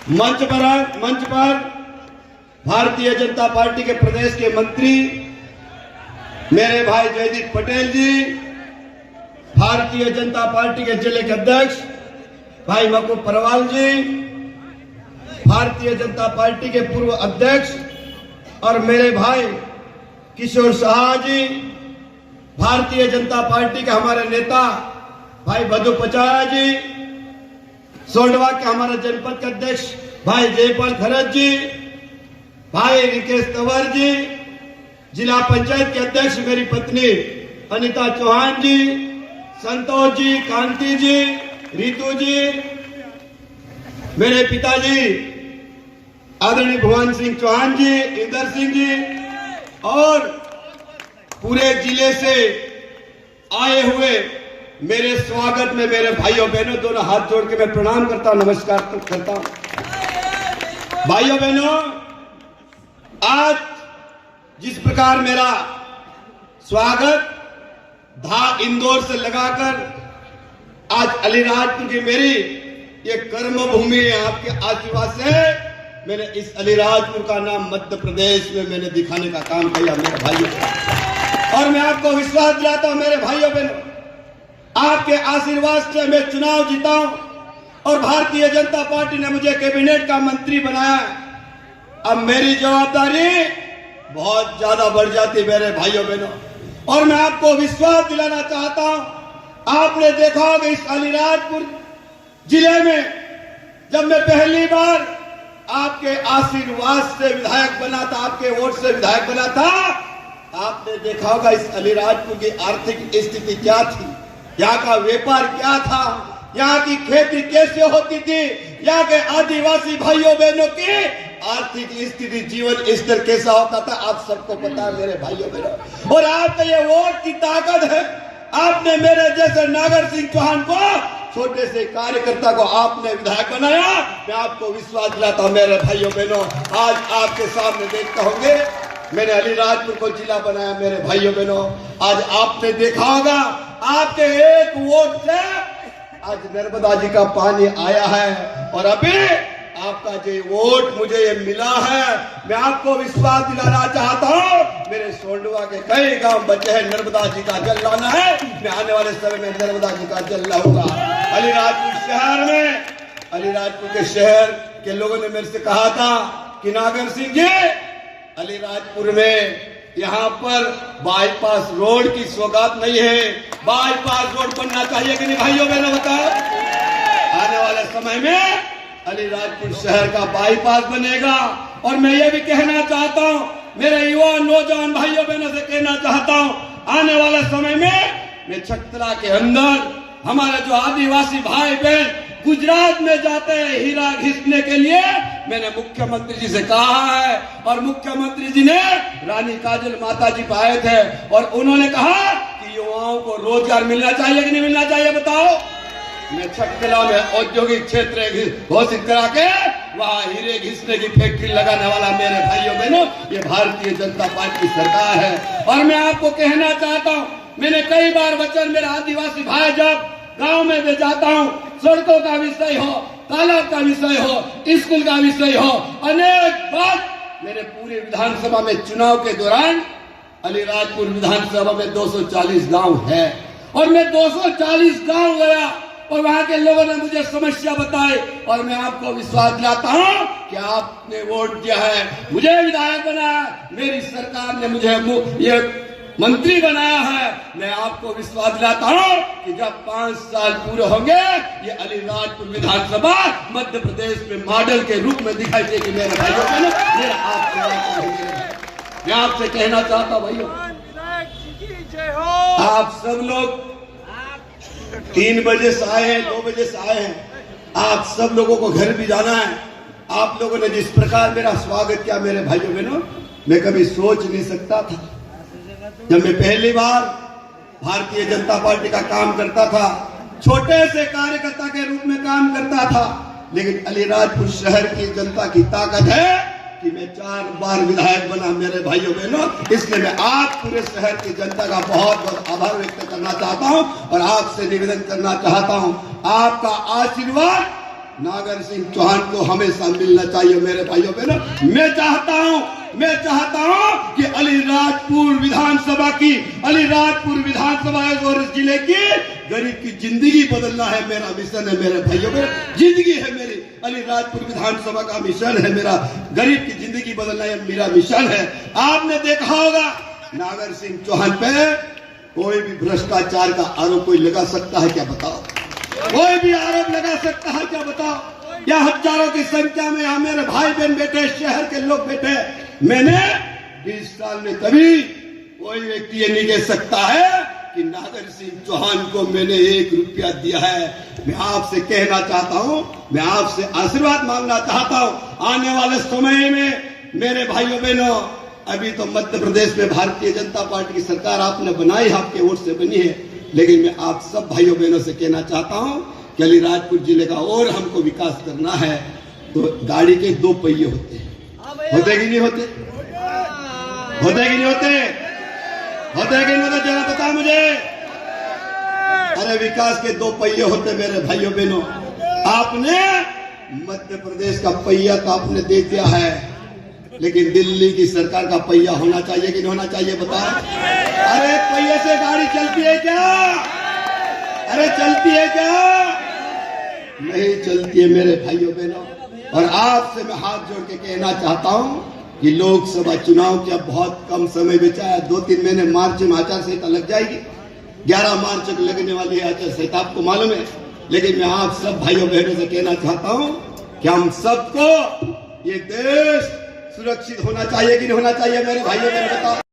मंच पर भारतीय जनता पार्टी के प्रदेश के मंत्री मेरे भाई जयदीप पटेल जी, भारतीय जनता पार्टी के जिले के अध्यक्ष भाई मकूब परवाल जी, भारतीय जनता पार्टी के पूर्व अध्यक्ष और मेरे भाई किशोर शाह जी, भारतीय जनता पार्टी के हमारे नेता भाई बधु पचाया जी, सोंडवा के हमारे जनपद के अध्यक्ष भाई जयपाल खरत जी, भाई रिकेश तंवर जी, जिला पंचायत के अध्यक्ष मेरी पत्नी अनिता चौहान जी, संतोष जी, कांति जी, रितु जी, मेरे पिताजी आदरणीय भगवान सिंह चौहान जी, इंदर सिंह जी और पूरे जिले से आए हुए मेरे स्वागत में मेरे भाइयों बहनों दोनों हाथ जोड़ के मैं प्रणाम करता हूं, नमस्कार करता हूं। भाइयों बहनों, आज जिस प्रकार मेरा स्वागत इंदौर से लगाकर आज अलीराजपुर की मेरी ये कर्म भूमि है, आपके आशीर्वाद से मैंने इस अलीराजपुर का नाम मध्य प्रदेश में मैंने दिखाने का काम किया मेरे भाइयों। और मैं आपको विश्वास दिलाता हूं मेरे भाइयों बहनों, आपके आशीर्वाद से मैं चुनाव जीता हूं और भारतीय जनता पार्टी ने मुझे कैबिनेट का मंत्री बनाया। अब मेरी जवाबदारी बहुत ज्यादा बढ़ जाती मेरे भाइयों बहनों, और मैं आपको विश्वास दिलाना चाहता हूं, आपने देखा होगा इस अलीराजपुर जिले में जब मैं पहली बार आपके आशीर्वाद से विधायक बना था, आपके वोट से विधायक बना था, आपने देखा होगा इस अलीराजपुर की आर्थिक स्थिति क्या थी, यहाँ का व्यापार क्या था, यहाँ की खेती कैसे होती थी, यहाँ के आदिवासी भाइयों बहनों की आर्थिक स्थिति, जीवन स्तर कैसा होता था, आप सबको पता है मेरे भाइयों बहनों। और आपका ये वोट की ताकत है, आपने मेरे जैसे नागर सिंह चौहान को, छोटे से कार्यकर्ता को आपने विधायक बनाया। मैं आपको विश्वास दिलाता हूं मेरे भाइयों बहनों, आज आपके सामने देखते होंगे मैंने अलीराजपुर को जिला बनाया मेरे भाइयों बहनों। आज आपने देखा होगा आपके एक वोट से आज नर्मदा जी का पानी आया है, और अभी आपका जो वोट मुझे ये मिला है, मैं आपको विश्वास दिलाना चाहता हूं, मेरे सोंडवा के कई गांव बचे हैं, नर्मदा जी का जल लाना है, मैं आने वाले समय में नर्मदा जी का जल लाऊंगा। अलीराजपुर शहर में, अलीराजपुर के शहर के लोगों ने मेरे से कहा था कि नागर सिंह जी, अलीराजपुर में यहाँ पर बाईपास रोड की सौगात नहीं है, बाईपास रोड बनना चाहिए कि नहीं भाइयों बहनों बताओ। आने वाले समय में अलीराजपुर शहर का बाईपास बनेगा, और मैं ये भी कहना चाहता हूँ मेरे युवा नौजवान भाइयों बहनों से कहना चाहता हूँ, आने वाले समय में मैं छतरा के अंदर हमारे जो आदिवासी भाई बहन गुजरात में जाते हैं हीरा घिसने के लिए, मैंने मुख्यमंत्री जी से कहा है, और मुख्यमंत्री जी ने रानी काजल माता जी पाए थे और उन्होंने कहा कि युवाओं को रोजगार मिलना चाहिए कि नहीं मिलना चाहिए बताओ। मैं छटकला में औद्योगिक क्षेत्र घोषित करा के वहां हीरे घिसने की फैक्ट्री लगाने वाला मेरे भाइयों बहनों ये भारतीय जनता पार्टी की सरकार है। और मैं आपको कहना चाहता हूँ, मैंने कई बार वचन, मेरा आदिवासी भाई जब गांव में मैं जाता हूँ, सड़कों का विषय हो, तालाब का विषय हो, स्कूल का विषय हो, अनेक बात मेरे पूरे विधानसभा में चुनाव के दौरान अलीराजपुर विधानसभा में 240 गांव है, और मैं 240 गांव गया और वहां के लोगों ने मुझे समस्या बताई, और मैं आपको विश्वास दिलाता हूं कि आपने वोट दिया है, मुझे विधायक बनाया, मेरी सरकार ने मुझे ये मंत्री बनाया है। मैं आपको विश्वास दिलाता हूं कि जब 5 साल पूरे होंगे ये अलीराजपुर विधानसभा मध्य प्रदेश में मॉडल के रूप में दिखाई देगी मेरे भाइयों बहनों। मैं आपसे कहना चाहता हूं भाइयों, आप सब लोग 3 बजे से आए हैं, 2 बजे से आए हैं, आप सब लोगों को घर भी जाना है। आप लोगों ने जिस प्रकार मेरा स्वागत किया मेरे भाइयों बहनों, मैं कभी सोच नहीं सकता था। जब मैं पहली बार भारतीय जनता पार्टी का काम करता था, छोटे से कार्यकर्ता के रूप में काम करता था, लेकिन अलीराजपुर शहर की जनता की ताकत है कि मैं 4 बार विधायक बना मेरे भाइयों बहनों। इसलिए मैं आप पूरे शहर की जनता का बहुत बहुत आभार व्यक्त करना चाहता हूं और आपसे निवेदन करना चाहता हूं, आपका आशीर्वाद नागर सिंह चौहान को हमेशा मिलना चाहिए मेरे भाइयों बहनों। मैं चाहता हूं कि अलीराजपुर विधानसभा और इस जिले की गरीब की जिंदगी बदलना है मेरा मिशन है मेरे भाइयों बहनों। जिंदगी है मेरी, अलीराजपुर विधानसभा का मिशन है मेरा, गरीब की जिंदगी बदलना है मेरा मिशन है। आपने देखा होगा नागर सिंह चौहान पे कोई भी भ्रष्टाचार का आरोप कोई लगा सकता है क्या बताओ? कोई भी आरोप लगा सकता है क्या बताओ? या हजारों की संख्या में यहाँ मेरे भाई बहन बैठे, शहर के लोग बैठे। मैंने 20 साल में कभी कोई व्यक्ति ये नहीं कह सकता है कि नागर सिंह चौहान को मैंने 1 रुपया दिया है। मैं आपसे कहना चाहता हूं, मैं आपसे आशीर्वाद मांगना चाहता हूं। आने वाले समय में मेरे भाइयों बहनों, अभी तो मध्य प्रदेश में भारतीय जनता पार्टी की सरकार आपने बनाई, आपके वोट से बनी है, लेकिन मैं आप सब भाइयों बहनों से कहना चाहता हूं कि अलीराजपुर जिले का और हमको विकास करना है तो गाड़ी के 2 पहिए होते हैं, होते कि नहीं होते? होते कि नहीं होते? होते कि नहीं होते? जरा बता मुझे। अरे विकास के 2 पहिए होते मेरे भाइयों बहनों। आपने मध्य प्रदेश का पहिया तो आपने दे दिया है, लेकिन दिल्ली की सरकार का पहिया होना चाहिए कि नहीं होना चाहिए बताओ? अरे पहिए से गाड़ी चलती है क्या? अरे चलती है क्या? नहीं चलती है मेरे भाइयों बहनों। और आपसे मैं हाथ जोड़ के कहना चाहता हूं कि लोकसभा चुनाव के अब बहुत कम समय बचा है। 2-3 महीने मार्च में आचार संहिता लग जाएगी, 11 मार्च तक लगने वाली है आचार संहिता, आपको मालूम है। लेकिन मैं आप सब भाइयों बहनों से कहना चाहता हूं कि हम सबको ये देश सुरक्षित होना चाहिए कि नहीं होना चाहिए मेरे भाइयों बहनों बताओ?